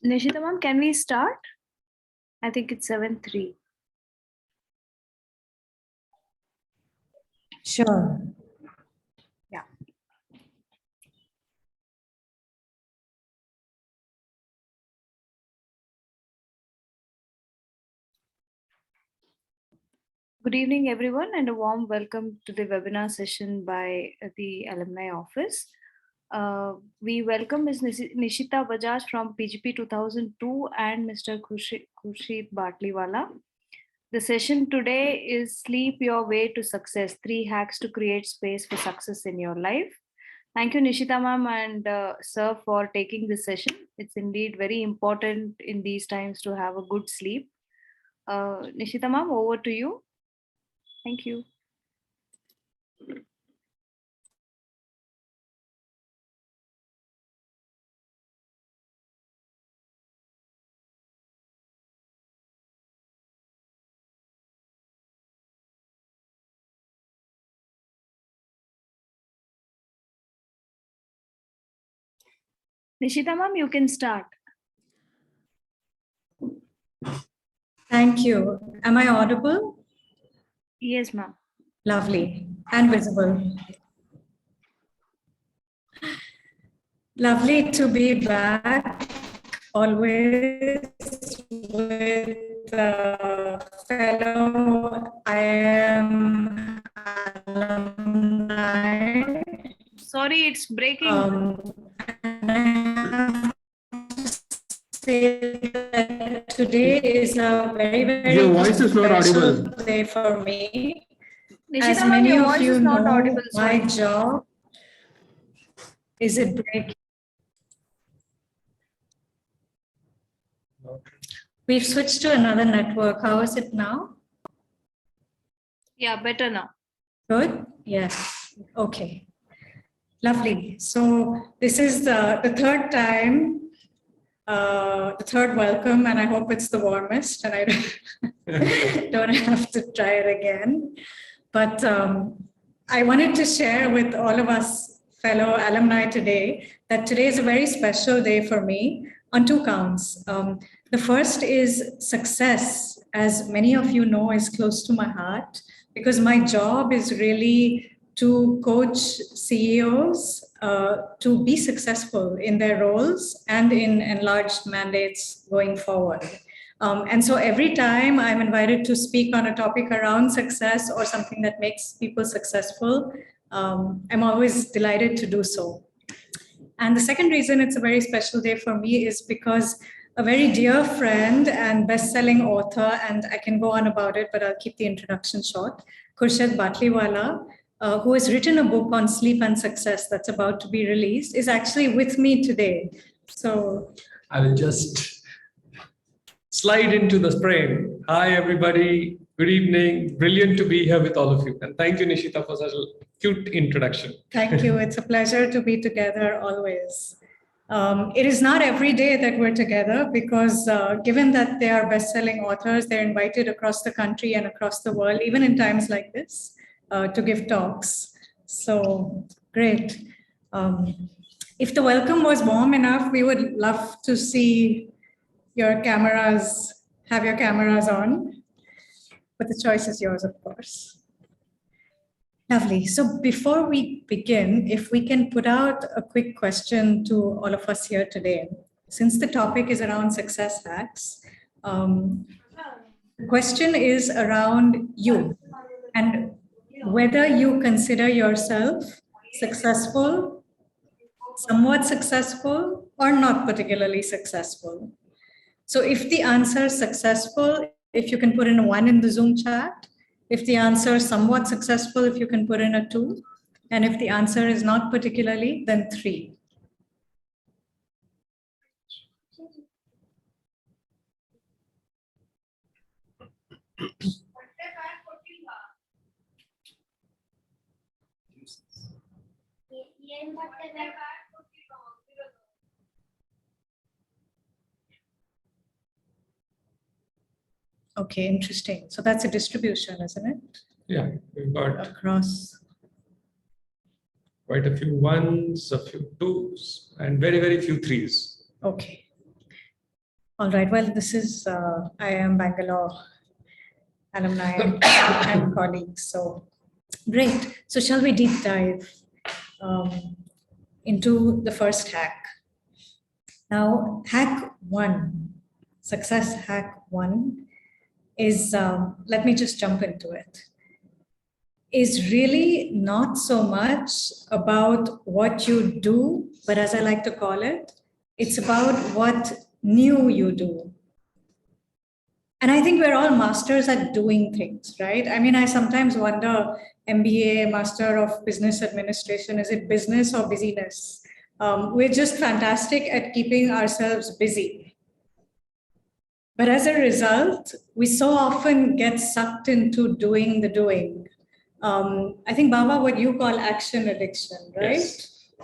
Nisheeta ma'am, can we start? I think it's 7:03. Sure. Yeah. Good evening, everyone, and a warm welcome to the webinar session by the Alumni Office. We welcome Ms. Nisheeta Bajaj from PGP 2002 and Mr. Khurshed Batliwala. The session today is Sleep Your Way to Success, 3 hacks to create space for success in your life. Thank you, Nisheeta ma'am and sir, for taking this session. It's indeed very important in these times to have a good sleep. Nisheeta ma'am, over to you. Thank you. Nisheeta ma'am, you can start. Thank you. Am I audible? Yes, ma'am. Lovely. And visible. Lovely to be back always with fellow IIM alumni. Sorry, it's breaking. And I have to say that today is a very, very Your voice is not special audible. day for me. Nisheeta As ma'am, many your of voice you is not know, audible. my Sorry. job, is it breaking? We've switched to another network. How is it now? Yeah, better now. Good? Yes. Okay. Lovely. So this is the third time, the third welcome, and I hope it's the warmest, and I don't have to try it again. But I wanted to share with all of us fellow alumni today that today is a very special day for me on 2 counts. The first is success, as many of you know, is close to my heart because my job is really to coach CEOs to be successful in their roles and in enlarged mandates going forward. And so every time I'm invited to speak on a topic around success or something that makes people successful, I'm always delighted to do so. And the second reason it's a very special day for me is because a very dear friend and best-selling author, and I can go on about it, but I'll keep the introduction short, Khurshed Batliwala, who has written a book on sleep and success that's about to be released, is actually with me today. So I will just slide into the frame. Hi, everybody. Good evening. Brilliant to be here with all of you. And thank you, Nisheeta, for such a cute introduction. Thank you. It's a pleasure to be together always. It is not every day that we're together because given that they are best-selling authors, they're invited across the country and across the world, even in times like this, to give talks. So great. If the welcome was warm enough, we would love to see your cameras, have your cameras on, but the choice is yours, of course. Lovely. So before we begin, if we can put out a quick question to all of us here today, since the topic is around success hacks, the question is around you and whether you consider yourself successful, somewhat successful, or not particularly successful. So if the answer is successful, if you can put in a 1 in the Zoom chat, if the answer is somewhat successful, if you can put in a 2, and if the answer is not particularly, then 3. Okay, interesting. So that's a distribution, isn't it? Yeah, we've got across quite a few 1s, a few 2s, and very, very few 3s. Okay. All right. Well, this is IIM Bangalore alumni and colleagues. So great. So shall we deep dive into the first hack? Now, hack one, success hack one is, let me just jump into it, is really not so much about what you do, but as I like to call it, it's about what new you do. And I think we're all masters at doing things, right? I mean, I sometimes wonder, MBA, Master of Business Administration, is it business or busyness? We're just fantastic at keeping ourselves busy. But as a result, we so often get sucked into doing the doing. I think, Baba, what you call action addiction, right?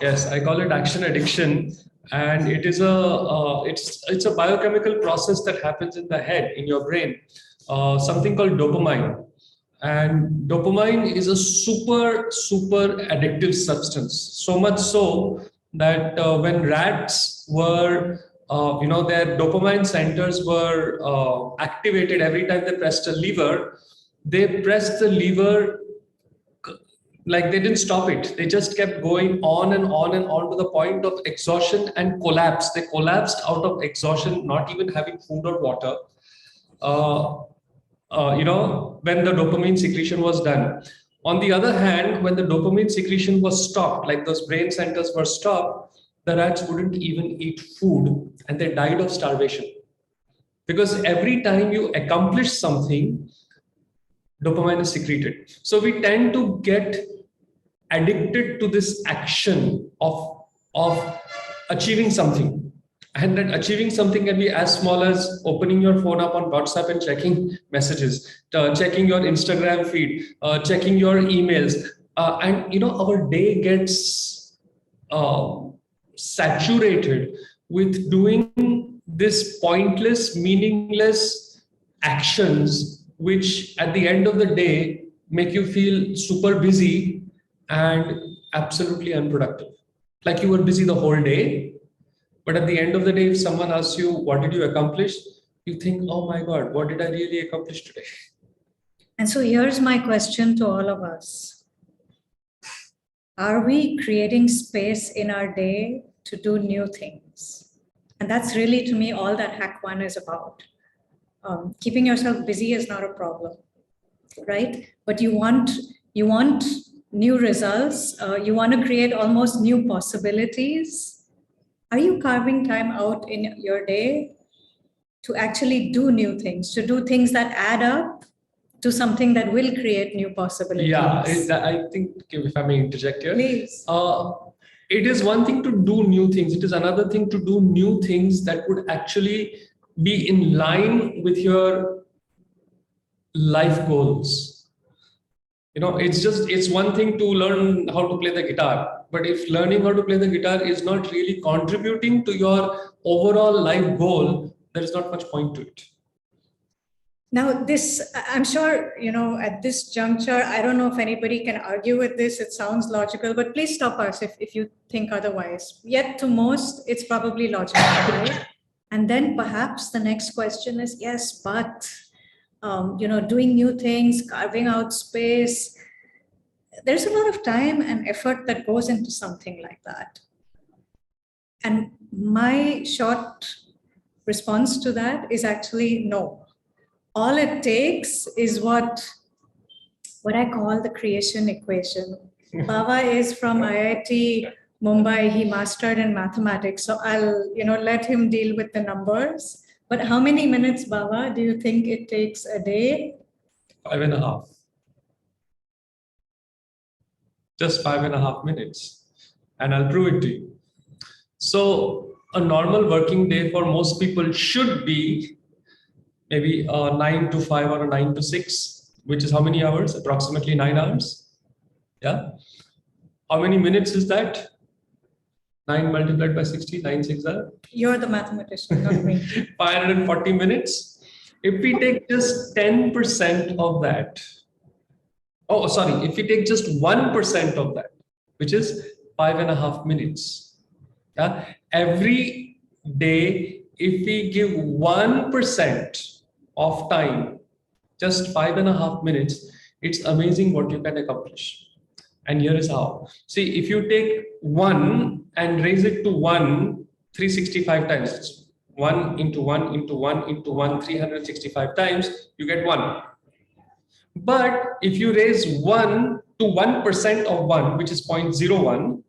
Yes, I call it action addiction. And it is it's a biochemical process that happens in the head, in your brain, something called dopamine. And dopamine is a super addictive substance. So much so that when rats were, their dopamine centers were activated every time they pressed a lever, they pressed the lever like they didn't stop it. They just kept going on and on and on to the point of exhaustion and collapse. They collapsed out of exhaustion, not even having food or water. When the dopamine secretion was done. On the other hand, when the dopamine secretion was stopped, like those brain centers were stopped, the rats wouldn't even eat food and they died of starvation. Because every time you accomplish something, dopamine is secreted. So we tend to get addicted to this action of achieving something. And that achieving something can be as small as opening your phone up on WhatsApp and checking messages, checking your Instagram feed, checking your emails. And our day gets saturated with doing this pointless, meaningless actions, which at the end of the day make you feel super busy and absolutely unproductive. Like you were busy the whole day, but at the end of the day, if someone asks you, what did you accomplish? You think, oh my God, what did I really accomplish today? And so here's my question to all of us. Are we creating space in our day to do new things? And that's really, to me, all that hack one is about. Keeping yourself busy is not a problem, right? But you want new results. You want to create almost new possibilities. Are you carving time out in your day to actually do new things, to do things that add up to something that will create new possibilities? Yeah, I think, if I may interject here. Please. It is one thing to do new things. It is another thing to do new things that would actually be in line with your life goals. It's one thing to learn how to play the guitar, but if learning how to play the guitar is not really contributing to your overall life goal, there is not much point to it. Now, this, I'm sure, at this juncture, I don't know if anybody can argue with this. It sounds logical, but please stop us if you think otherwise. Yet to most, it's probably logical, right? And then perhaps the next question is, yes, but, doing new things, carving out space, there's a lot of time and effort that goes into something like that. And my short response to that is actually no. All it takes is what I call the creation equation. Baba is from IIT Mumbai. He mastered in mathematics. So I'll, let him deal with the numbers. But how many minutes, Baba, do you think it takes a day? 5.5. Just 5.5 minutes. And I'll prove it to you. So a normal working day for most people should be maybe a 9 to 5 or a 9 to 6, which is how many hours? Approximately 9 hours. Yeah. How many minutes is that? 9 multiplied by 60, 9 6 are? You're the mathematician, not me. 540 minutes. If we take just 10% of that, if we take just 1% of that, which is 5.5 minutes. Yeah. Every day if we give 1% of time, just 5.5 minutes, it's amazing what you can accomplish. And here is how. See, if you take 1 and raise it to 1, 365 times, it's 1 into 1 into 1 into 1, 365 times, you get 1. But if you raise 1 to 1% of 1, which is 0.01,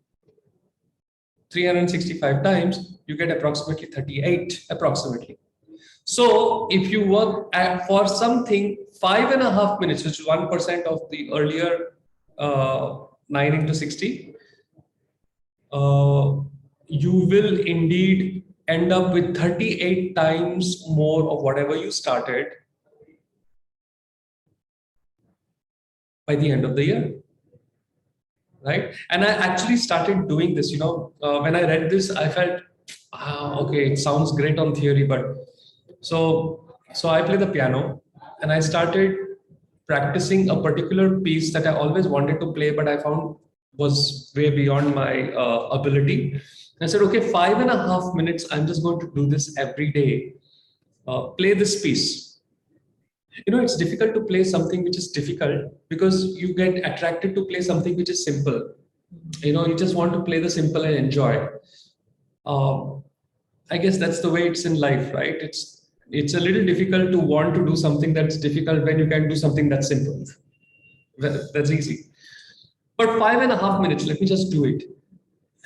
365 times, you get approximately 38, approximately. So if you work for something 5.5 minutes, which is 1% of the earlier 9 into 60, you will indeed end up with 38 times more of whatever you started by the end of the year. Right? And I actually started doing this, when I read this, I felt, okay, it sounds great on theory, but so I play the piano and I started practicing a particular piece that I always wanted to play, but I found was way beyond my ability. And I said, okay, 5.5 minutes, I'm just going to do this every day. Play this piece. It's difficult to play something which is difficult because you get attracted to play something which is simple. You just want to play the simple and enjoy. I guess that's the way it's in life, right? It's a little difficult to want to do something that's difficult when you can do something that's simple. That's easy. But 5.5 minutes, let me just do it.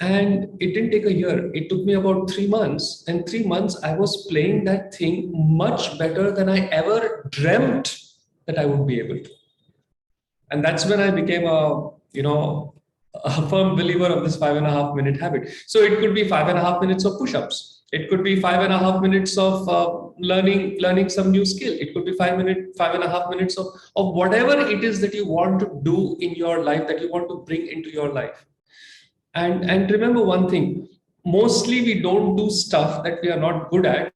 And it didn't take a year. It took me about 3 months. And 3 months, I was playing that thing much better than I ever dreamt that I would be able to. And that's when I became a firm believer of this 5.5 minute habit. So it could be 5.5 minutes of push-ups. It could be 5.5 minutes of learning some new skill. It could be 5.5 minutes of whatever it is that you want to do in your life, that you want to bring into your life. And remember one thing, mostly we don't do stuff that we are not good at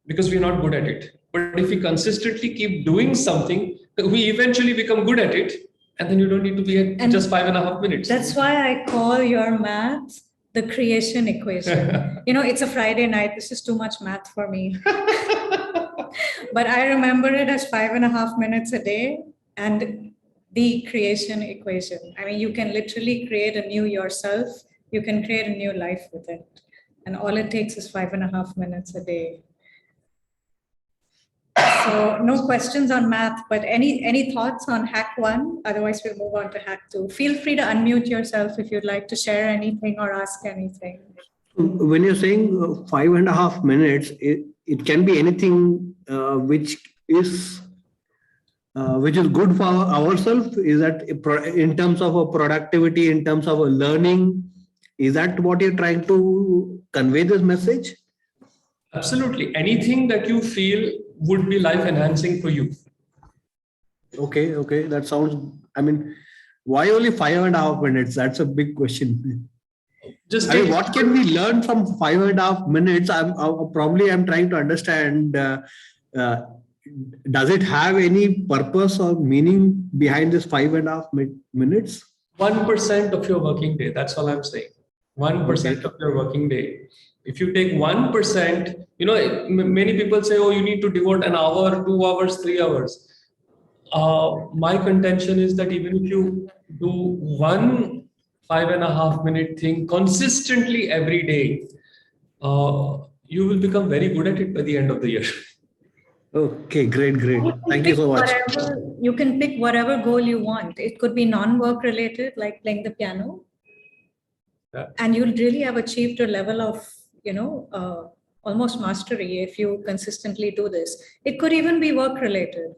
because we're not good at it. But if we consistently keep doing something, we eventually become good at it. And then you don't need to be at just 5.5 minutes. That's why I call your math the creation equation. It's a Friday night. This is too much math for me. But I remember it as 5.5 minutes a day and the creation equation. I mean, you can literally create a new yourself. You can create a new life with it. And all it takes is 5.5 minutes a day. So no questions on math, but any thoughts on hack 1? Otherwise, we'll move on to hack 2. Feel free to unmute yourself if you'd like to share anything or ask anything. When you're saying 5.5 minutes, it can be anything which is good for ourselves. Is that in terms of a productivity, in terms of a learning? Is that what you're trying to convey this message? Absolutely. Anything that you feel would be life enhancing for you. Okay. That sounds, why only 5.5 minutes? That's a big question. What can we learn from 5.5 minutes? I'm trying to understand, does it have any purpose or meaning behind this 5.5 minutes? 1% of your working day. That's all I'm saying. 1% of your working day. If you take 1%, many people say, oh, you need to devote an hour, 2 hours, 3 hours. My contention is that even if you do one 5.5 minute thing consistently every day, you will become very good at it by the end of the year. Okay, great. Thank you so much. You can pick whatever goal you want. It could be non-work related, like playing the piano. Yeah. And you'll really have achieved a level of, almost mastery if you consistently do this. It could even be work related.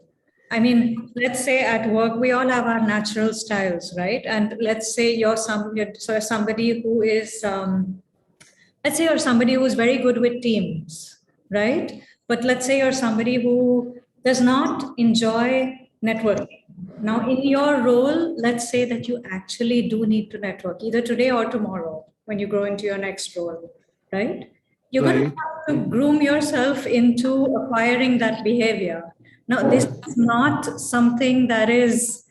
I mean, let's say at work, we all have our natural styles, right? And let's say you're somebody who is, let's say you're somebody who's very good with teams, right? But let's say you're somebody who does not enjoy networking. Now, in your role, let's say that you actually do need to network, either today or tomorrow, when you grow into your next role, right? You're going to have to groom yourself into acquiring that behavior. Now, this is not something that is,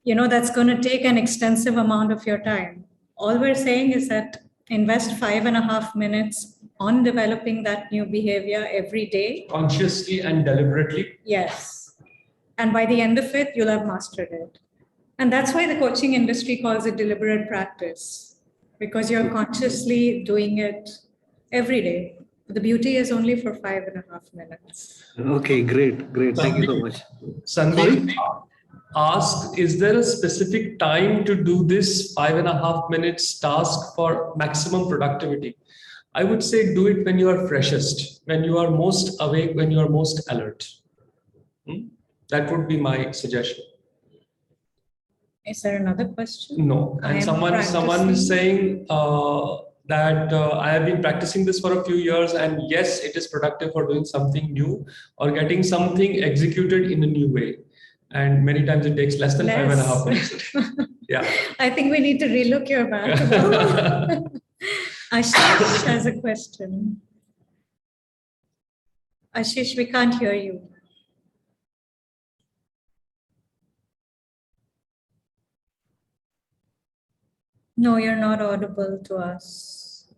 that's going to take an extensive amount of your time. All we're saying is that invest 5.5 minutes on developing that new behavior every day. Consciously and deliberately. Yes. And by the end of it, you'll have mastered it. And that's why the coaching industry calls it deliberate practice, because you're consciously doing it every day. The beauty is only for 5.5 minutes. Okay, great. Thank you so much. Sandeep asked, is there a specific time to do this 5.5 minutes task for maximum productivity? I would say do it when you are freshest, when you are most awake, when you are most alert. That would be my suggestion. Is there another question? No. And someone is saying that I have been practicing this for a few years, and yes, it is productive for doing something new or getting something executed in a new way. And many times it takes less than 5.5 minutes. Yeah. I think we need to relook your math. Ashish has a question. Ashish, we can't hear you. No, you're not audible to us.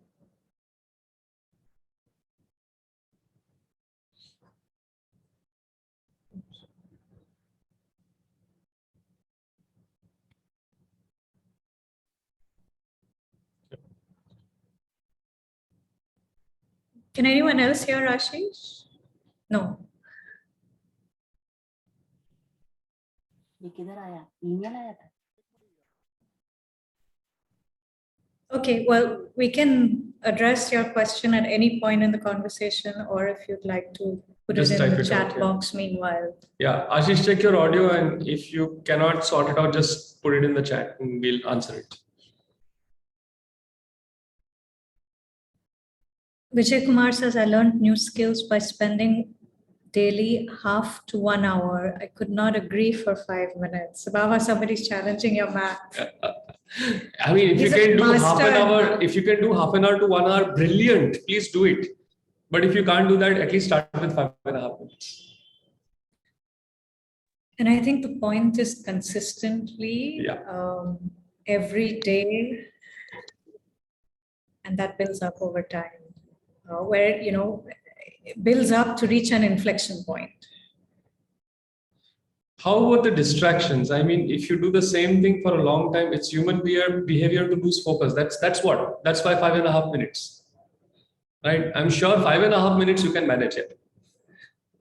Can anyone else hear Ashish? No. Okay, well, we can address your question at any point in the conversation, or if you'd like to put Just it in type the it chat out, yeah. box meanwhile. Yeah, Ashish, check your audio, and if you cannot sort it out, just put it in the chat and we'll answer it. Vijay Kumar says, I learned new skills by spending daily half to 1 hour. I could not agree for 5 minutes. Baba, somebody's challenging your math. I mean, if He's you a can do half an master. hour, if you can do half an hour to 1 hour, brilliant, please do it. But if you can't do that, at least start with 5.5 minutes. And I think the point is consistently, every day, and that builds up over time, where, you know, it builds up to reach an inflection point. How about the distractions? I mean, if you do the same thing for a long time, it's human behavior to lose focus. That's why 5.5 minutes, right? I'm sure 5.5 minutes you can manage it,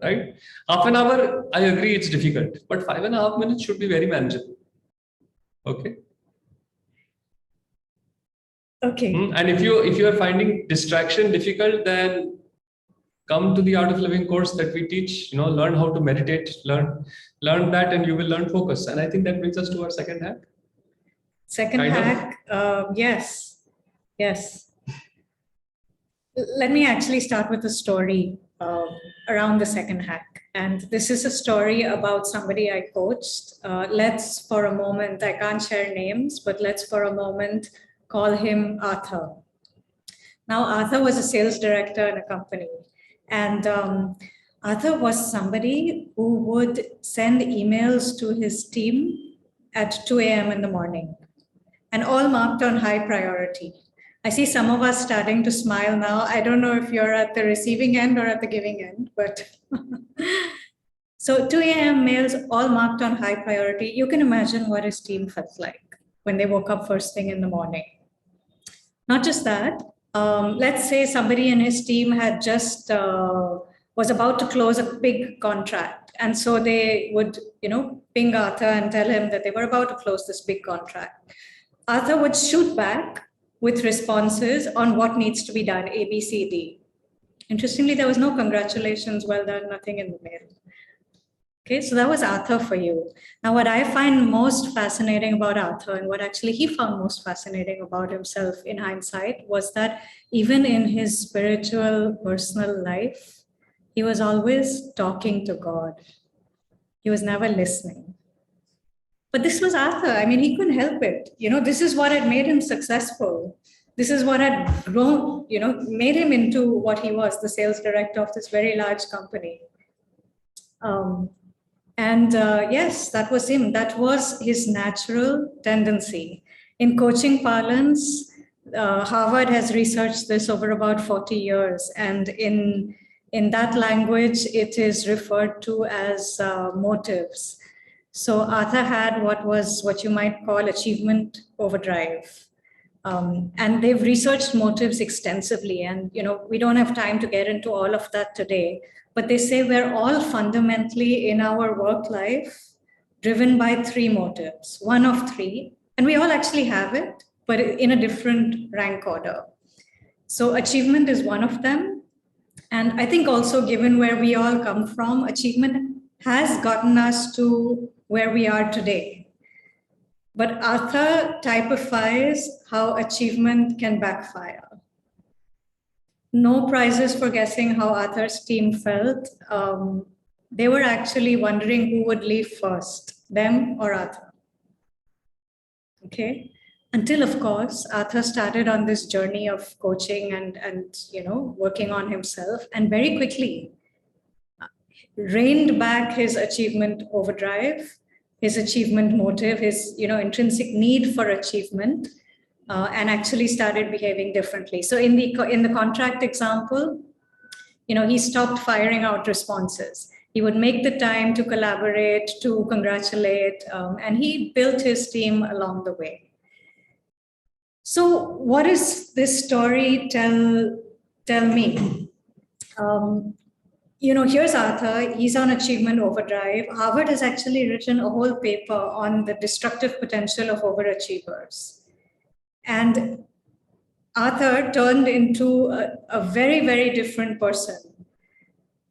right? Half an hour, I agree, it's difficult, but 5.5 minutes should be very manageable. Okay. Okay. And if you are finding distraction difficult, then come to the Art of Living course that we teach. You know, learn how to meditate, learn that, and you will learn focus. And I think that brings us to our second hack. Second hack, yes. Let me actually start with a story around the second hack. And this is a story about somebody I coached. Let's for a moment, I can't share names, but let's for a moment call him Arthur. Now, Arthur was a sales director in a company. And Arthur was somebody who would send emails to his team at 2 a.m. in the morning, and all marked on high priority. I see some of us starting to smile now. I don't know if you're at the receiving end or at the giving end, but so 2 a.m. mails all marked on high priority. You can imagine what his team felt like when they woke up first thing in the morning. Not just that, let's say somebody in his team had just was about to close a big contract. And so they would, you know, ping Arthur and tell him that they were about to close this big contract. Arthur would shoot back with responses on what needs to be done, A, B, C, D. Interestingly, there was no congratulations, well done, nothing in the mail. Okay, so that was Arthur for you. Now, what I find most fascinating about Arthur, and what actually he found most fascinating about himself in hindsight, was that even in his spiritual, personal life, he was always talking to God. He was never listening. But this was Arthur. I mean, he couldn't help it. You know, this is what had made him successful. This is what had grown, you know, made him into what he was, the sales director of this very large company. Yes, that was him. That was his natural tendency. In coaching parlance, Harvard has researched this over about 40 years, and in that language, it is referred to as motives. So Arthur had what you might call achievement overdrive. And they've researched motives extensively. And we don't have time to get into all of that today, but they say we're all fundamentally in our work life driven by three motives, one of three, and we all actually have it, but in a different rank order. So achievement is one of them. And I think also, given where we all come from, achievement has gotten us to where we are today. But Arthur typifies how achievement can backfire. No prizes for guessing how Arthur's team felt. They were actually wondering who would leave first, them or Arthur. Okay. Until, of course, Arthur started on this journey of coaching and working on himself, and very quickly reined back his achievement overdrive, his achievement motive, his intrinsic need for achievement, and actually started behaving differently. So in the contract example, he stopped firing out responses. He would make the time to collaborate, to congratulate, and he built his team along the way. So what does this story tell me? Here's Arthur. He's on achievement overdrive. Harvard has actually written a whole paper on the destructive potential of overachievers. And Arthur turned into a very, very different person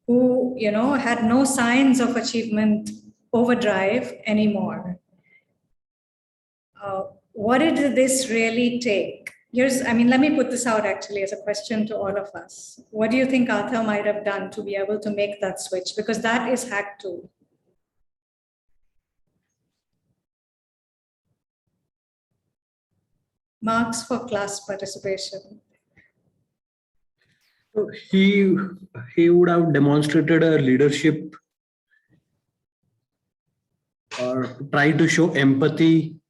who, had no signs of achievement overdrive anymore. What did this really take? Let me put this out actually as a question to all of us. What do you think Arthur might have done to be able to make that switch? Because that is hack 2. Marks for class participation. He would have demonstrated a leadership or try to show empathy.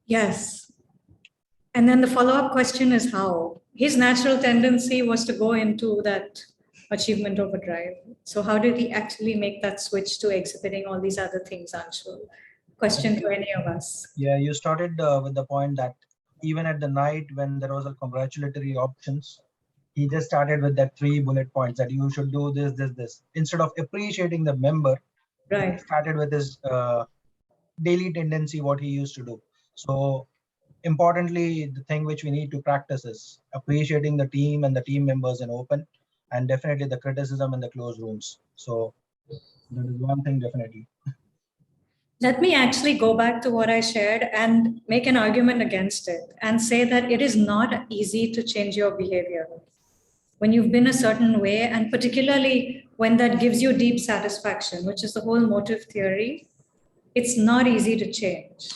Yes. And then the follow-up question is how? His natural tendency was to go into that achievement overdrive. So how did he actually make that switch to exhibiting all these other things, Anshul? Question to any of us. Yeah, you started with the point that even at the night when there was a congratulatory options, he just started with that 3 bullet points that you should do this, this, this. Instead of appreciating the member, right, he started with his daily tendency, what he used to do. So importantly, the thing which we need to practice is appreciating the team and the team members in open, and definitely the criticism in the closed rooms. So that is one thing definitely. Let me actually go back to what I shared and make an argument against it and say that it is not easy to change your behavior when you've been a certain way, and particularly when that gives you deep satisfaction, which is the whole motive theory. It's not easy to change.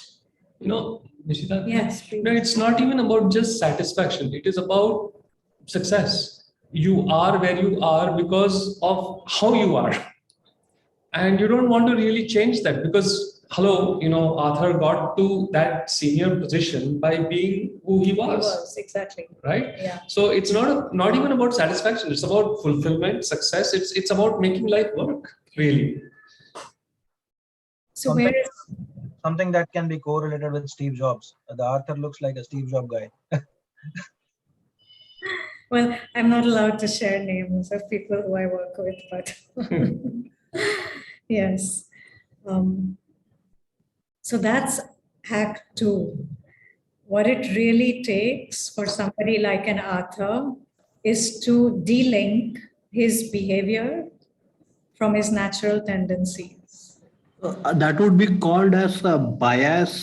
Nisheeta, yes, please. No, it's not even about just satisfaction. It is about success. You are where you are because of how you are. And you don't want to really change that because, Arthur got to that senior position by being who he was. He was, exactly. Right? Yeah. So it's not even about satisfaction. It's about fulfillment, success. It's about making life work, really. So something that can be correlated with Steve Jobs. The Arthur looks like a Steve Jobs guy. Well, I'm not allowed to share names of people who I work with, but yes. So that's hack 2. What it really takes for somebody like an Arthur is to de-link his behavior from his natural tendencies. That would be called as a biasing.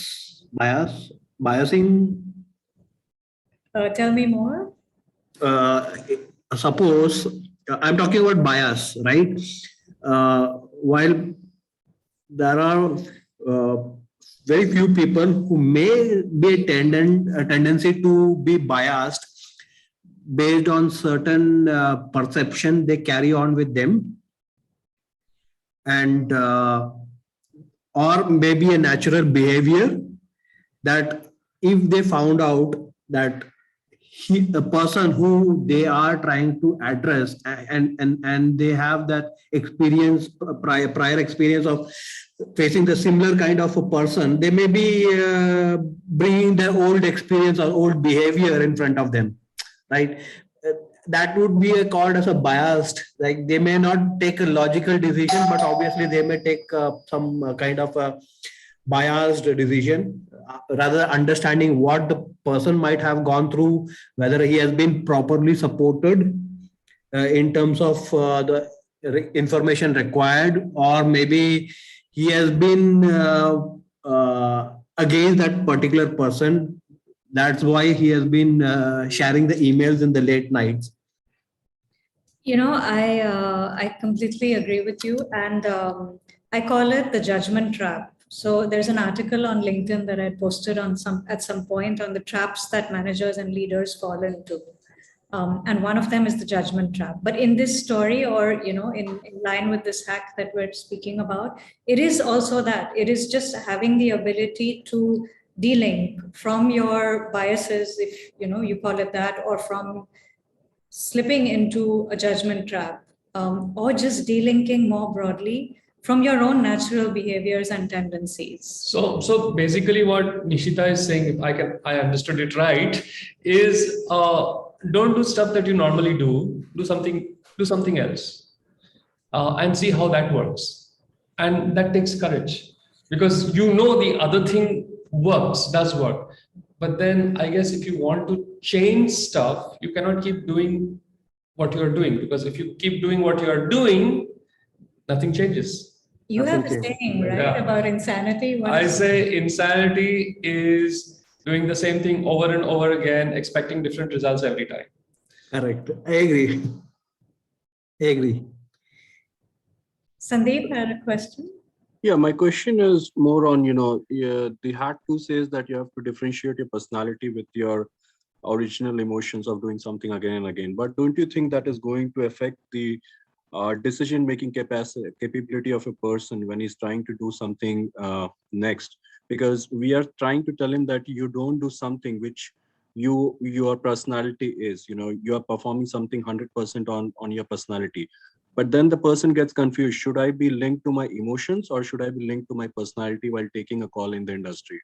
Tell me more. Suppose I'm talking about bias, right? While there are very few people who may be a tendency to be biased based on certain perception they carry on with them, and or maybe a natural behavior that if they found out that the person who they are trying to address, and they have that experience, prior experience of facing the similar kind of a person, they may be bringing their old experience or old behavior in front of them, right? Uh, that would be called as a biased, like they may not take a logical decision, but obviously they may take some kind of a biased decision, rather understanding what the person might have gone through, whether he has been properly supported in terms of the information required, or maybe he has been against that particular person. That's why he has been sharing the emails in the late nights. I completely agree with you, and I call it the judgment trap. So there's an article on LinkedIn that I posted at some point on the traps that managers and leaders fall into. And one of them is the judgment trap. But in this story, or in line with this hack that we're speaking about, it is also that it is just having the ability to de-link from your biases, if you call it that, or from slipping into a judgment trap, or just delinking more broadly from your own natural behaviors and tendencies. So basically, what Nisheeta is saying, if I understood it right, is don't do stuff that you normally do. Do something else, and see how that works. And that takes courage, because the other thing does work. But then I guess if you want to change stuff, you cannot keep doing what you are doing, because if you keep doing what you are doing, nothing changes. You have a saying, right, Yeah. about insanity? I say insanity is doing the same thing over and over again, expecting different results every time. Correct. I agree. I agree. Sandeep had a question. Yeah, my question is more on, the hack 2 says that you have to differentiate your personality with your original emotions of doing something again and again. But don't you think that is going to affect the decision-making capability of a person when he's trying to do something next? Because we are trying to tell him that you don't do something which your personality is, you are performing something 100% on your personality. But then the person gets confused. Should I be linked to my emotions, or should I be linked to my personality while taking a call in the industry?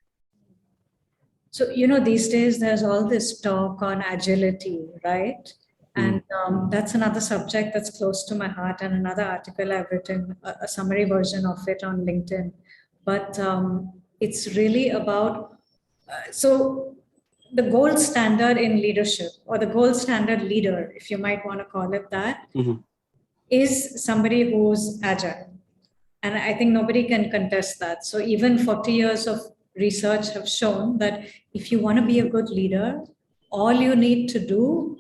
So, these days there's all this talk on agility, right? And that's another subject that's close to my heart, and another article I've written, a summary version of it on LinkedIn. But it's really about, so the gold standard in leadership, or the gold standard leader, if you might want to call it that, is somebody who's agile. And I think nobody can contest that. So even 40 years of research have shown that if you want to be a good leader, all you need to do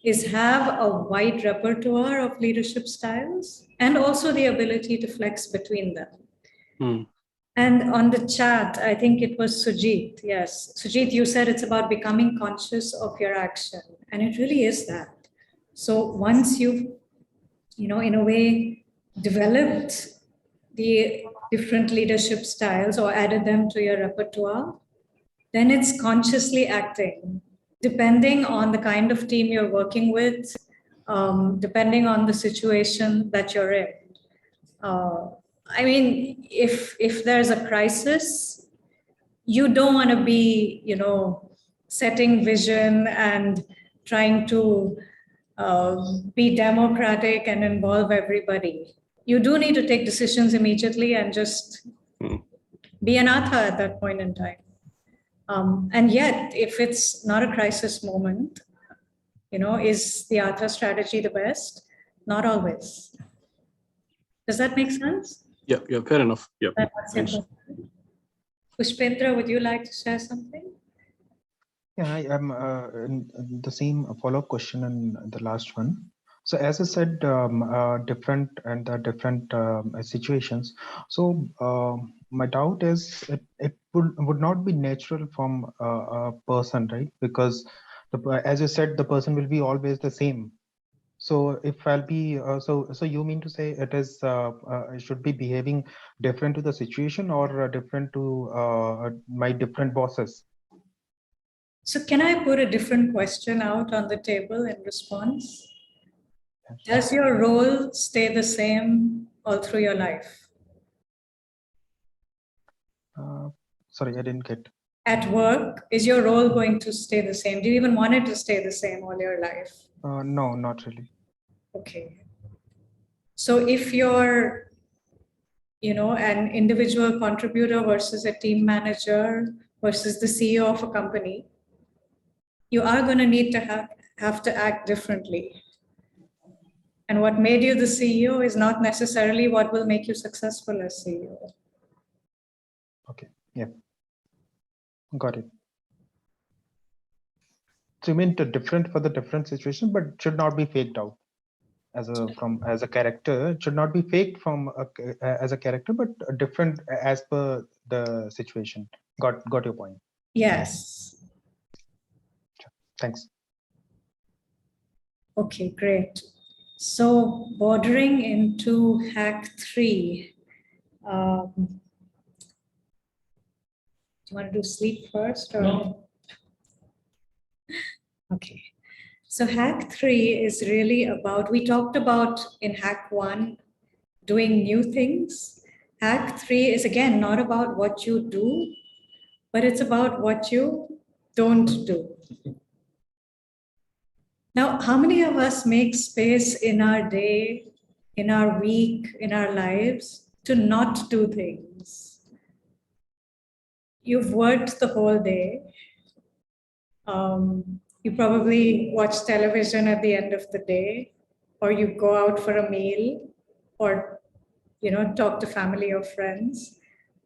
is have a wide repertoire of leadership styles, and also the ability to flex between them. And on the chat, I think it was Sujit. Yes, Sujit, you said it's about becoming conscious of your action. And it really is that. So once you've, in a way, developed the different leadership styles or added them to your repertoire, then it's consciously acting, depending on the kind of team you're working with, depending on the situation that you're in. I mean, if there's a crisis, you don't want to be, setting vision and trying to be democratic and involve everybody. You do need to take decisions immediately and just be an atha at that point in time. And yet, if it's not a crisis moment, is the atha strategy the best? Not always. Does that make sense? Yeah, fair enough. Yeah. Pushpendra, would you like to share something? Yeah, I am the same follow-up question in the last one. So as I said, different situations. So my doubt is it would not be natural from a person, right? Because as you said, the person will be always the same. So if I'll be so you mean to say it is should be behaving different to the situation, or different to my different bosses? So can I put a different question out on the table in response? Does your role stay the same all through your life? Sorry, I didn't get. At work, is your role going to stay the same? Do you even want it to stay the same all your life? No, not really. Okay. So if you're, an individual contributor versus a team manager versus the CEO of a company, you are going to need to have to act differently. And what made you the CEO is not necessarily what will make you successful as CEO. Okay, yeah. Got it. So you mean different for the different situation, but should not be faked out as a character. It should not be faked as a character, but different as per the situation. Got your point. Yes. Thanks. Okay, great. So bordering into hack 3. Do you want to do sleep first? Or? No. Okay. So hack 3 is really about, we talked about in hack 1, doing new things. Hack 3 is again not about what you do, but it's about what you don't do. Now, how many of us make space in our day, in our week, in our lives to not do things? You've worked the whole day. You probably watch television at the end of the day, or you go out for a meal, or talk to family or friends.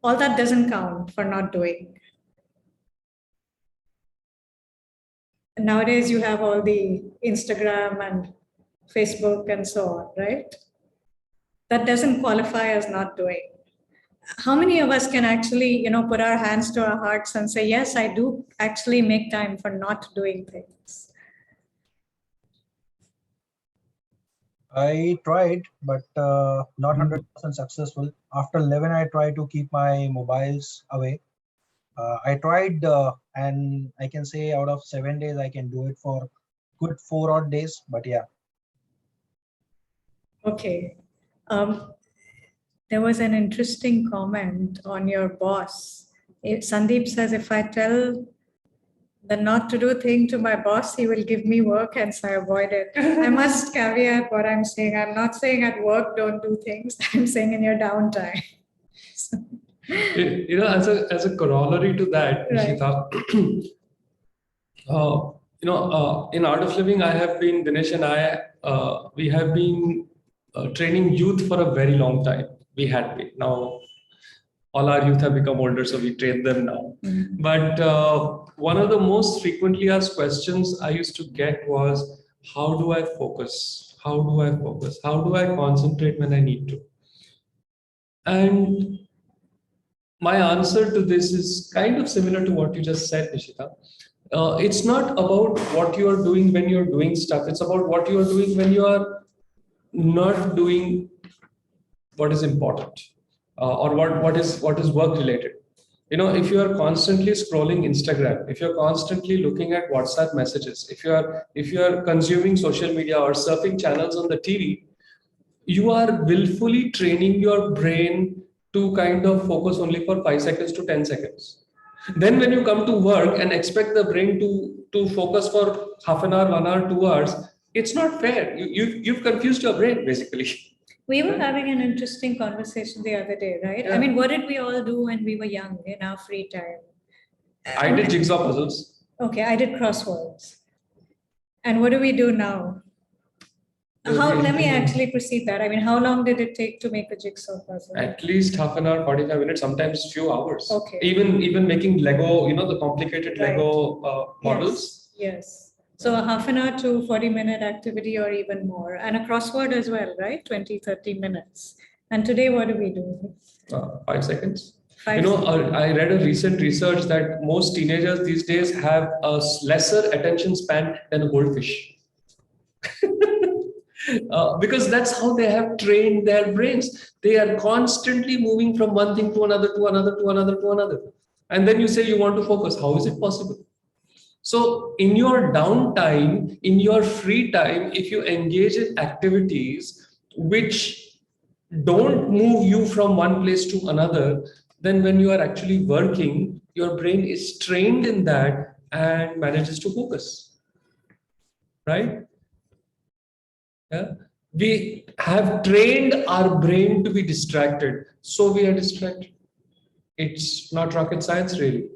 All that doesn't count for not doing. And nowadays you have all the Instagram and Facebook and so on, right? That doesn't qualify as not doing. How many of us can actually, put our hands to our hearts and say, yes, I do actually make time for not doing things? I tried, but not 100% successful. After 11, I tried to keep my mobiles away. I tried, and I can say out of 7 days, I can do it for good 4 odd days. But yeah. Okay. There was an interesting comment on your boss. Sandeep says, if I tell the not to do thing to my boss, he will give me work, hence I avoid it. I must caveat what I'm saying. I'm not saying at work don't do things. I'm saying in your downtime. As a corollary to that, Right. Nisheeta, in Art of Living, I have been, Dinesh and I, we have been training youth for a very long time. We had been. Now, all our youth have become older, so we train them now. Mm-hmm. But one of the most frequently asked questions I used to get was, how do I focus? How do I focus? How do I concentrate when I need to? And my answer to this is kind of similar to what you just said, Nisheeta. It's not about what you are doing when you're doing stuff. It's about what you are doing when you are not doing what is important or what is work related. If you are constantly scrolling Instagram, if you're constantly looking at WhatsApp messages, if you are consuming social media or surfing channels on the TV, you are willfully training your brain to kind of focus only for 5 seconds to 10 seconds. Then when you come to work and expect the brain to focus for half an hour, 1 hour, 2 hours, it's not fair. You've confused your brain, basically. We were having an interesting conversation the other day, right? Yeah. I mean, what did we all do when we were young in our free time? I did jigsaw puzzles. Okay, I did crosswords. And what do we do now? Let me actually proceed that. I mean, how long did it take to make a jigsaw puzzle? At least half an hour, 45 minutes, sometimes few hours. Okay. Even making Lego, the complicated Right. Lego models. Yes. So a half an hour to 40-minute activity or even more. And a crossword as well, right? 20, 30 minutes. And today, what do we do? 5 seconds. 5 seconds. I read a recent research that most teenagers these days have a lesser attention span than a goldfish. Because that's how they have trained their brains. They are constantly moving from one thing to another, to another, to another, to another. And then you say you want to focus. How is it possible? So in your downtime, in your free time, if you engage in activities which don't move you from one place to another, then when you are actually working, your brain is trained in that and manages to focus, right? Yeah. We have trained our brain to be distracted, so we are distracted. It's not rocket science, really.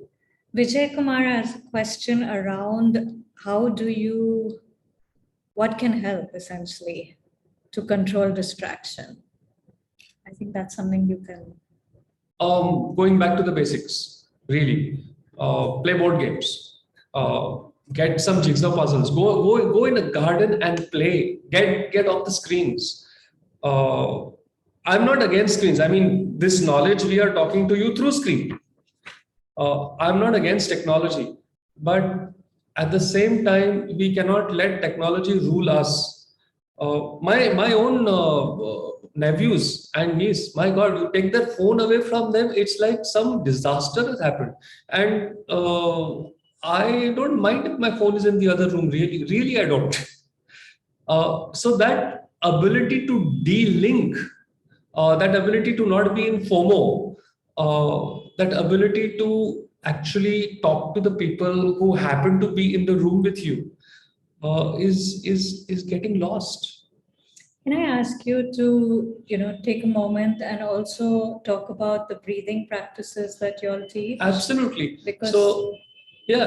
Vijay Kumar has a question around what can help essentially to control distraction? I think that's something you can. Going back to the basics, really. Play board games. Get some jigsaw puzzles. Go in a garden and play. Get off the screens. I'm not against screens. I mean, this knowledge we are talking to you through screen. I'm not against technology, but at the same time, we cannot let technology rule us. My own nephews and niece, my God, you take their phone away from them, it's like some disaster has happened. And I don't mind if my phone is in the other room. Really, I don't. So that ability to de-link, that ability to not be in FOMO, that ability to actually talk to the people who happen to be in the room with you, is getting lost. Can I ask you to, take a moment and also talk about the breathing practices that you all teach? Absolutely. Because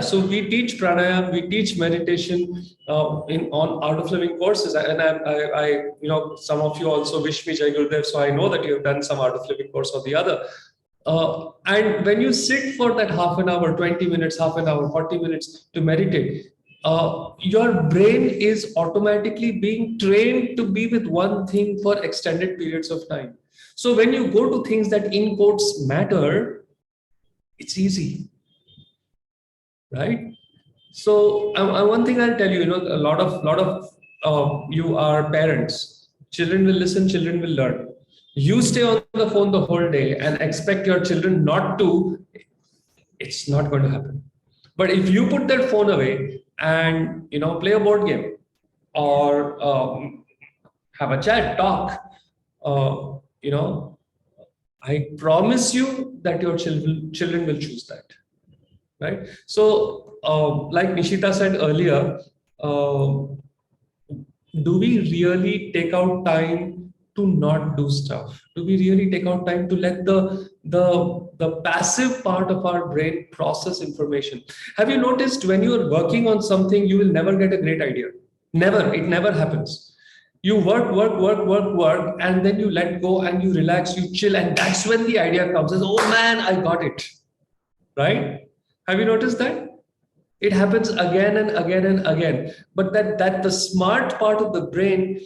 So we teach pranayam, we teach meditation on Art of Living courses, and I some of you also wish me Jai Gurudev, so I know that you have done some Art of Living course or the other. And when you sit for that half an hour, 20 minutes, half an hour, 40 minutes to meditate, your brain is automatically being trained to be with one thing for extended periods of time. So when you go to things that in quotes matter, it's easy. Right? So one thing I'll tell you, a lot of you are parents. Children will listen, children will learn. You stay on the phone the whole day and expect your children not to, it's not going to happen. But if you put that phone away and play a board game or have a chat, talk, I promise you that your children will choose that. Right. So, like Nisheeta said earlier, do we really take out time to not do stuff? Do we really take out time to let the passive part of our brain process information? Have you noticed when you are working on something, you will never get a great idea? Never. It never happens. You work, and then you let go and you relax, you chill, and that's when the idea comes. As, oh man, I got it. Right? Have you noticed that? It happens again and again and again. But that the smart part of the brain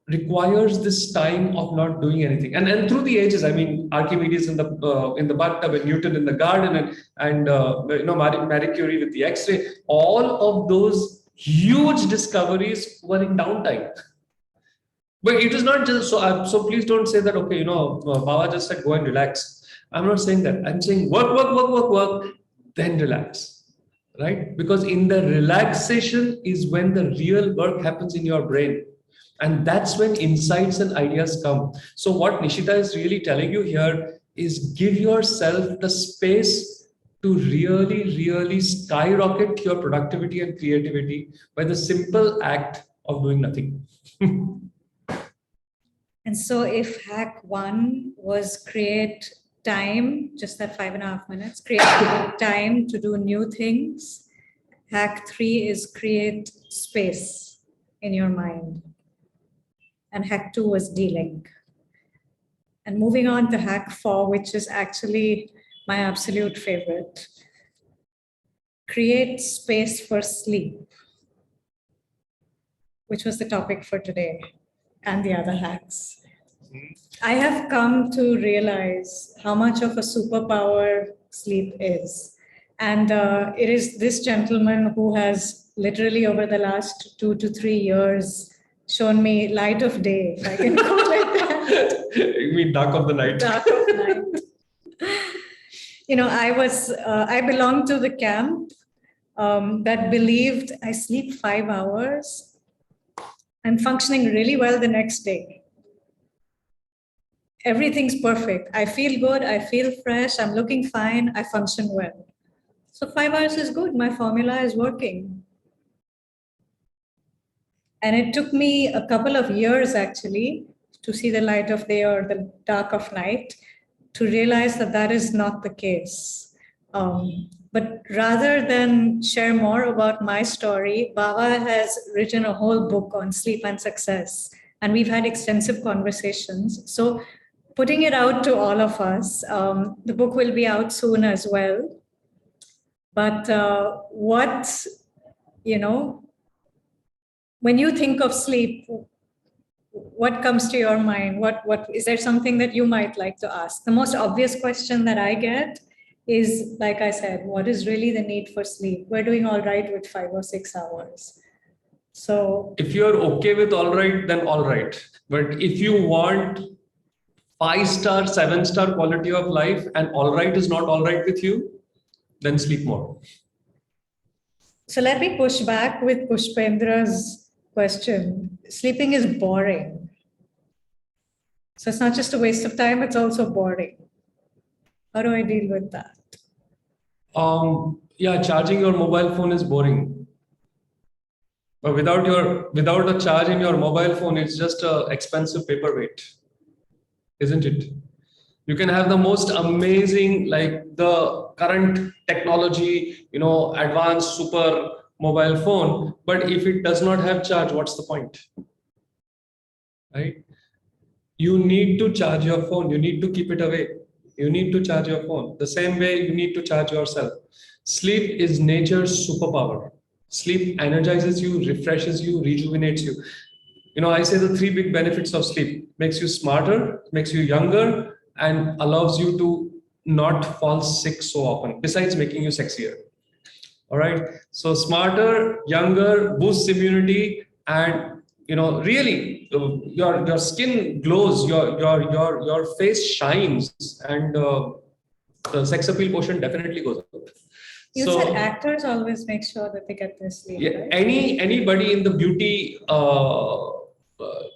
requires this time of not doing anything. And through the ages, I mean, Archimedes in the bathtub, and Newton in the garden, and Marie Curie with the X-ray, all of those huge discoveries were in downtime. But it is not just so. So please don't say that. Okay, Baba just said go and relax. I'm not saying that. I'm saying work, then relax. Right? Because in the relaxation is when the real work happens in your brain. And that's when insights and ideas come. So what Nisheeta is really telling you here is give yourself the space to really, really skyrocket your productivity and creativity by the simple act of doing nothing. And so if hack 1 was create time, just that 5.5 minutes, create time to do new things. Hack 3 is create space in your mind. And hack 2 was de-link. And moving on to hack 4, which is actually my absolute favorite. Create space for sleep, which was the topic for today, and the other hacks. I have come to realize how much of a superpower sleep is. And it is this gentleman who has literally over the last 2 to 3 years shown me light of day, if I can call it that. You mean dark of the night? Dark of night. I belong to the camp that believed I sleep 5 hours, I'm functioning really well the next day. Everything's perfect. I feel good. I feel fresh. I'm looking fine. I function well. So 5 hours is good. My formula is working. And it took me a couple of years actually to see the light of day or the dark of night to realize that that is not the case. But rather than share more about my story, Baba has written a whole book on sleep and success. And we've had extensive conversations. So putting it out to all of us, the book will be out soon as well. But when you think of sleep, what comes to your mind? What is there something that you might like to ask? The most obvious question that I get is, like I said, what is really the need for sleep? We're doing all right with 5 or 6 hours. So if you're okay with all right, then all right. But if you want 5-star, 7-star quality of life and all right is not all right with you, then sleep more. So let me push back with Pushpendra's question. Sleeping is boring. So it's not just a waste of time, it's also boring. How do I deal with that? Yeah, charging your mobile phone is boring. But without a charge in your mobile phone, it's just an expensive paperweight, isn't it? You can have the most amazing, like the current technology, advanced super mobile phone, but if it does not have charge, what's the point? Right? You need to charge your phone. You need to keep it away. You need to charge your phone. The same way you need to charge yourself. Sleep is nature's superpower. Sleep energizes you, refreshes you, rejuvenates you. I say the 3 big benefits of sleep: makes you smarter, makes you younger, and allows you to not fall sick so often, besides making you sexier. All right. So smarter, younger, boosts immunity, and really your skin glows, your face shines, and the sex appeal quotient definitely goes up. You said actors always make sure that they get their sleep. Yeah, right? Anybody in the beauty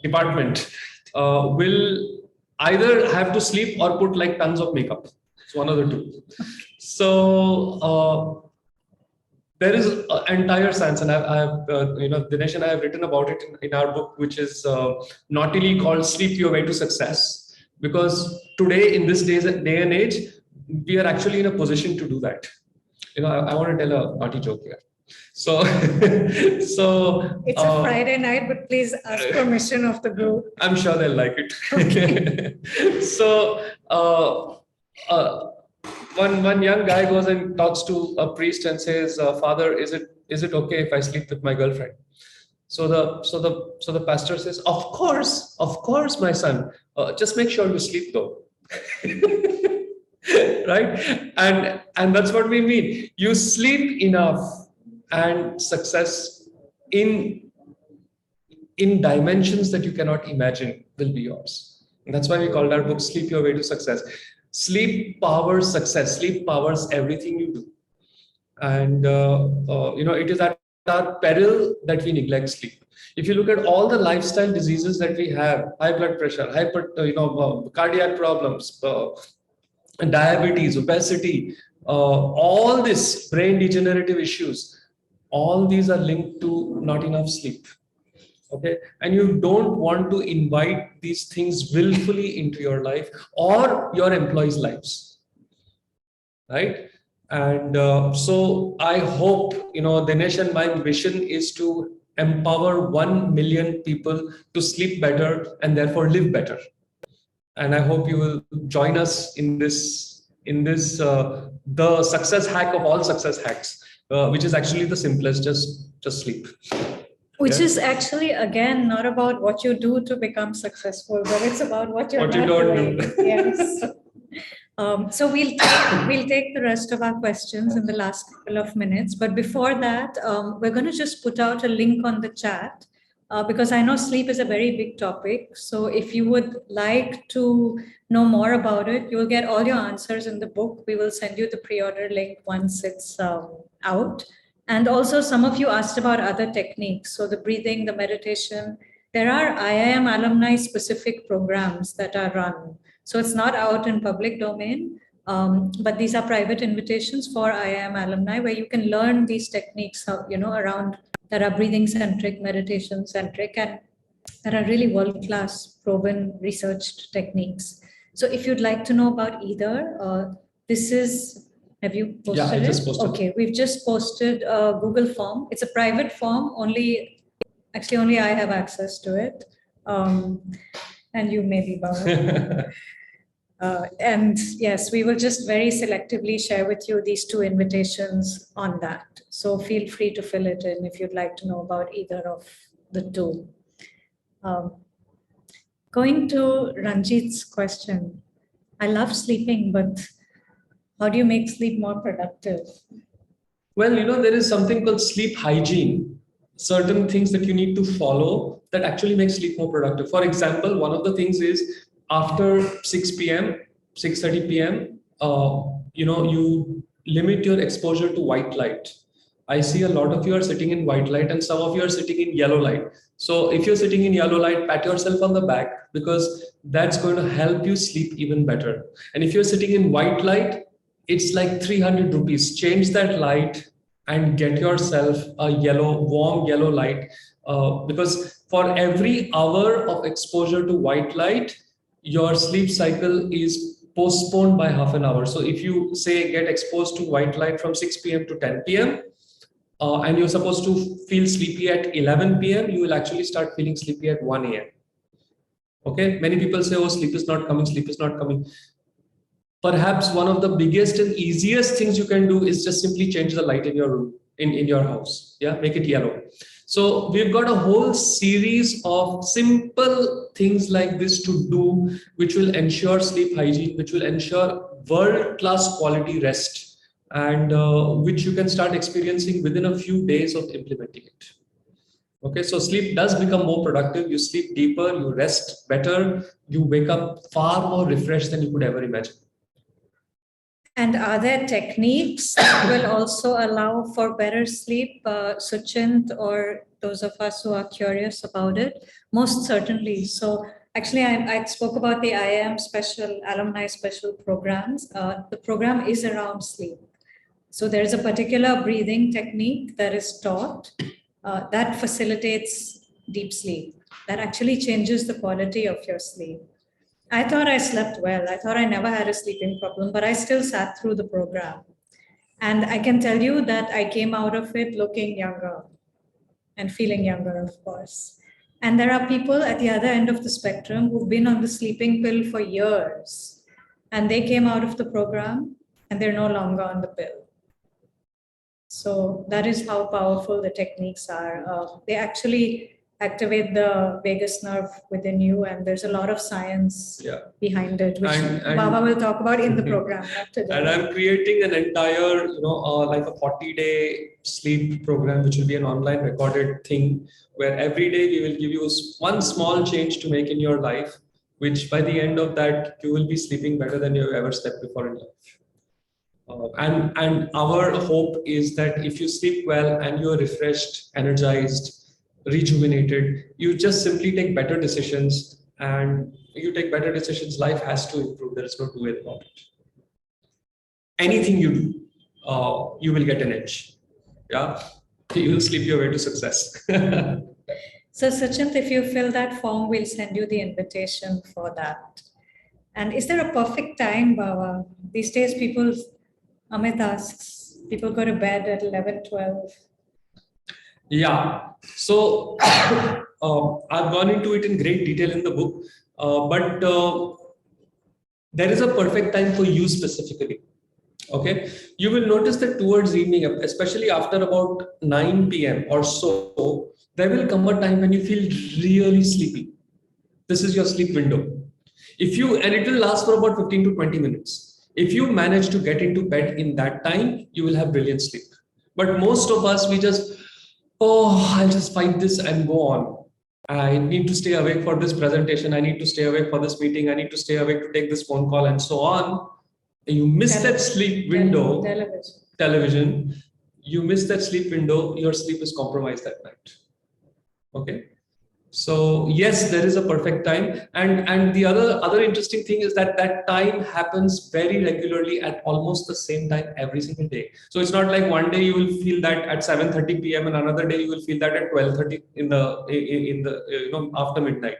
department will either have to sleep or put like tons of makeup. It's one of the two. So there is an entire science, and I have Dinesh and I have written about it in our book, which is naughtily called "Sleep Your Way to Success." Because today, in this day and age, we are actually in a position to do that. I want to tell a naughty joke here. So it's a Friday night, but please ask permission of the group. I'm sure they'll like it. Okay. So one young guy goes and talks to a priest and says, "Father, is it okay if I sleep with my girlfriend?" So the pastor says, "Of course, my son. Just make sure you sleep though." Right? And that's what we mean. You sleep enough, and success in dimensions that you cannot imagine will be yours. And that's why we called our book "Sleep Your Way to Success." Sleep powers success. Sleep powers everything you do. And it is at our peril that we neglect sleep. If you look at all the lifestyle diseases that we have, high blood pressure, cardiac problems, diabetes, obesity, all these brain degenerative issues, all these are linked to not enough sleep. Okay, and you don't want to invite these things willfully into your life or your employees' lives, right? And so I hope, Dinesh, and my mission is to empower 1 million people to sleep better and therefore live better. And I hope you will join us in this the success hack of all success hacks, which is actually the simplest: just sleep. Which is actually, again, not about what you do to become successful, but it's about what you're not doing. Yes. So we'll take the rest of our questions in the last couple of minutes. But before that, we're going to just put out a link on the chat because I know sleep is a very big topic. So if you would like to know more about it, you'll get all your answers in the book. We will send you the pre-order link once it's out. And also some of you asked about other techniques. So the breathing, the meditation, there are IIM alumni specific programs that are run. So it's not out in public domain, but these are private invitations for IIM alumni where you can learn these techniques, around that are breathing centric, meditation centric, and that are really world-class, proven, researched techniques. So if you'd like to know about either, this is, have you posted Yeah, I just posted. Okay, we've just posted a Google form. It's a private form, only I have access to it. And you may be bound. And yes, we will just very selectively share with you these two invitations on that. So feel free to fill it in if you'd like to know about either of the two. Going to Ranjit's question. I love sleeping, but how do you make sleep more productive? Well, there is something called sleep hygiene. Certain things that you need to follow that actually make sleep more productive. For example, one of the things is after 6 p.m., 6:30 p.m., you limit your exposure to white light. I see a lot of you are sitting in white light and some of you are sitting in yellow light. So if you're sitting in yellow light, pat yourself on the back because that's going to help you sleep even better. And if you're sitting in white light, it's like 300 rupees. Change that light and get yourself a warm yellow light. Because for every hour of exposure to white light, your sleep cycle is postponed by half an hour. So if you say get exposed to white light from 6 p.m. to 10 p.m., and you're supposed to feel sleepy at 11 p.m., you will actually start feeling sleepy at 1 a.m. Okay, many people say, oh, sleep is not coming, sleep is not coming. Perhaps one of the biggest and easiest things you can do is just simply change the light in your room, in your house. Yeah, make it yellow. So we've got a whole series of simple things like this to do, which will ensure sleep hygiene, which will ensure world-class quality rest, and which you can start experiencing within a few days of implementing it. Okay, so sleep does become more productive. You sleep deeper, you rest better, you wake up far more refreshed than you could ever imagine. And are there techniques that will also allow for better sleep, Suchint, or those of us who are curious about it? Most certainly. So actually, I spoke about the IIM alumni special programs. The program is around sleep. So there's a particular breathing technique that is taught that facilitates deep sleep, that actually changes the quality of your sleep. I thought I slept well. I thought I never had a sleeping problem, but I still sat through the program. And I can tell you that I came out of it looking younger and feeling younger, of course. And there are people at the other end of the spectrum who've been on the sleeping pill for years, and they came out of the program and they're no longer on the pill. So that is how powerful the techniques are. They actually activate the vagus nerve within you, and there's a lot of science behind it, which Baba will talk about in the program. And I'm creating an entire, like a 40-day sleep program, which will be an online recorded thing, where every day we will give you one small change to make in your life, which by the end of that, you will be sleeping better than you've ever slept before in life. And our hope is that if you sleep well and you're refreshed, energized, rejuvenated, you just simply take better decisions, and you take better decisions, life has to improve. There is no two way about it. Anything you do, you will get an edge. Yeah, you will sleep your way to success. So Sachint, if you fill that form, we'll send you the invitation for that. And is there a perfect time, Baba? These days, Amit asks, people go to bed at 11, 12. Yeah, so I've gone into it in great detail in the book, but there is a perfect time for you specifically. Okay, you will notice that towards evening, especially after about 9 p.m. or so, there will come a time when you feel really sleepy. This is your sleep window. And it will last for about 15 to 20 minutes. If you manage to get into bed in that time, you will have brilliant sleep. But most of us, we just, I'll just fight this and go on. I need to stay awake for this presentation. I need to stay awake for this meeting. I need to stay awake to take this phone call and so on. You miss that sleep window, television. you miss that sleep window, your sleep is compromised that night. Okay. So yes, there is a perfect time, and the other interesting thing is that that time happens very regularly at almost the same time every single day. So it's not like one day you will feel that at 7:30 p.m. and another day you will feel that at 12:30 in the after midnight.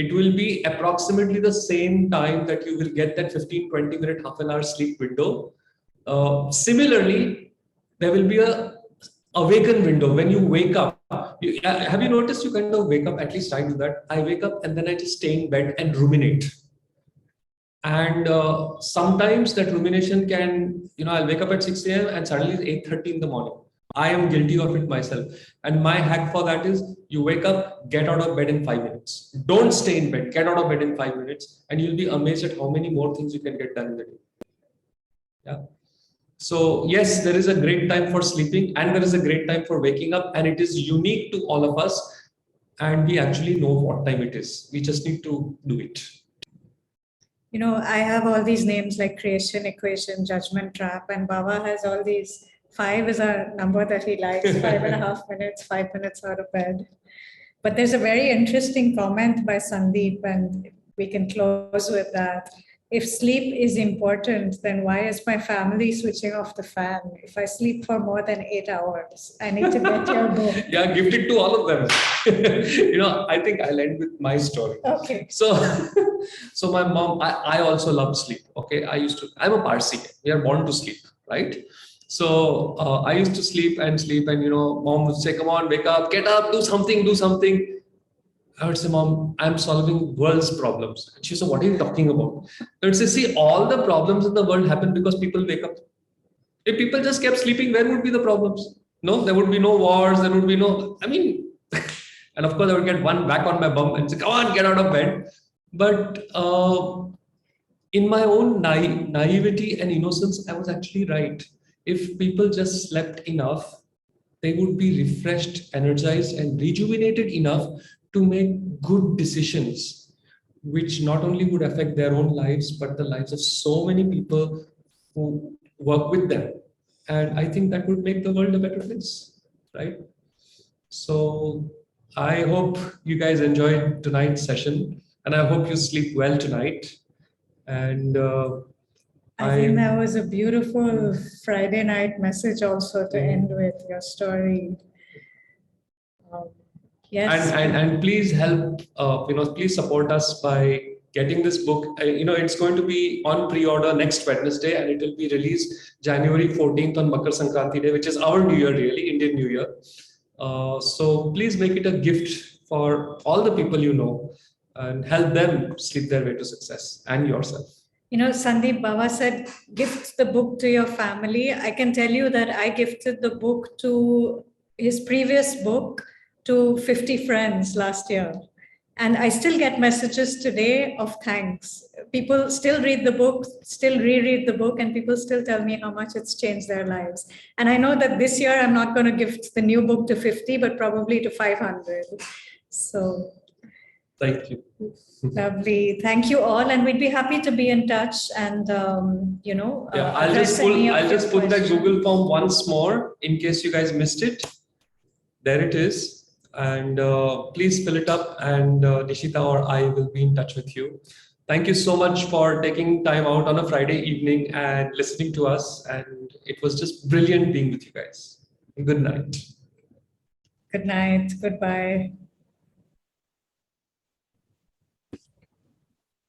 It will be approximately the same time that you will get that 15-20 minute, half an hour sleep window. Similarly, there will be a awaken window when you wake up. Have you noticed you kind of wake up? At least I do that. I wake up and then I just stay in bed and ruminate. And sometimes that rumination can, I'll wake up at 6 a.m. and suddenly it's 8:30 in the morning. I am guilty of it myself. And my hack for that is you wake up, get out of bed in 5 minutes. Don't stay in bed, get out of bed in 5 minutes, and you'll be amazed at how many more things you can get done in the day. Yeah. So yes, there is a great time for sleeping and there is a great time for waking up, and it is unique to all of us, and we actually know what time it is. We just need to do it. I have all these names like creation, equation, judgment trap, and Baba has all these. 5 is a number that he likes, 5.5 minutes, 5 minutes out of bed. But there's a very interesting comment by Sandeep, and we can close with that. If sleep is important, then why is my family switching off the fan? If I sleep for more than 8 hours, I need to get your book. Yeah, give it to all of them. I think I'll end with my story. Okay. So my mom, I also love sleep. Okay, I'm a Parsi. We are born to sleep, right? So I used to sleep, and mom would say, come on, wake up, get up, do something. I would say, Mom, I'm solving world's problems. And she said, what are you talking about? I would say, see, all the problems in the world happen because people wake up. If people just kept sleeping, where would be the problems? No, there would be no wars. There would be no, and of course I would get one back on my bum and say, come on, get out of bed. But in my own naivety and innocence, I was actually right. If people just slept enough, they would be refreshed, energized, and rejuvenated enough to make good decisions, which not only would affect their own lives, but the lives of so many people who work with them. And I think that would make the world a better place, right? So I hope you guys enjoyed tonight's session, and I hope you sleep well tonight. And I think that was a beautiful Friday night message also to end with your story. Yes. And please help, please support us by getting this book. It's going to be on pre-order next Wednesday, and it will be released January 14th on Makar Sankranti Day, which is our New Year, really, Indian New Year. So please make it a gift for all the people you know and help them sleep their way to success and yourself. Sandeep, Baba said, gift the book to your family. I can tell you that I gifted the book to his previous book to 50 friends last year. And I still get messages today of thanks. People still read the book, still reread the book, and people still tell me how much it's changed their lives. And I know that this year I'm not going to gift the new book to 50, but probably to 500. So thank you. Lovely. Thank you all. And we'd be happy to be in touch and, I'll just put that Google form once more in case you guys missed it. There it is. And please fill it up, and Nisheeta or I will be in touch with you. Thank you so much for taking time out on a Friday evening and listening to us. And it was just brilliant being with you guys. Good night. Good night. Goodbye.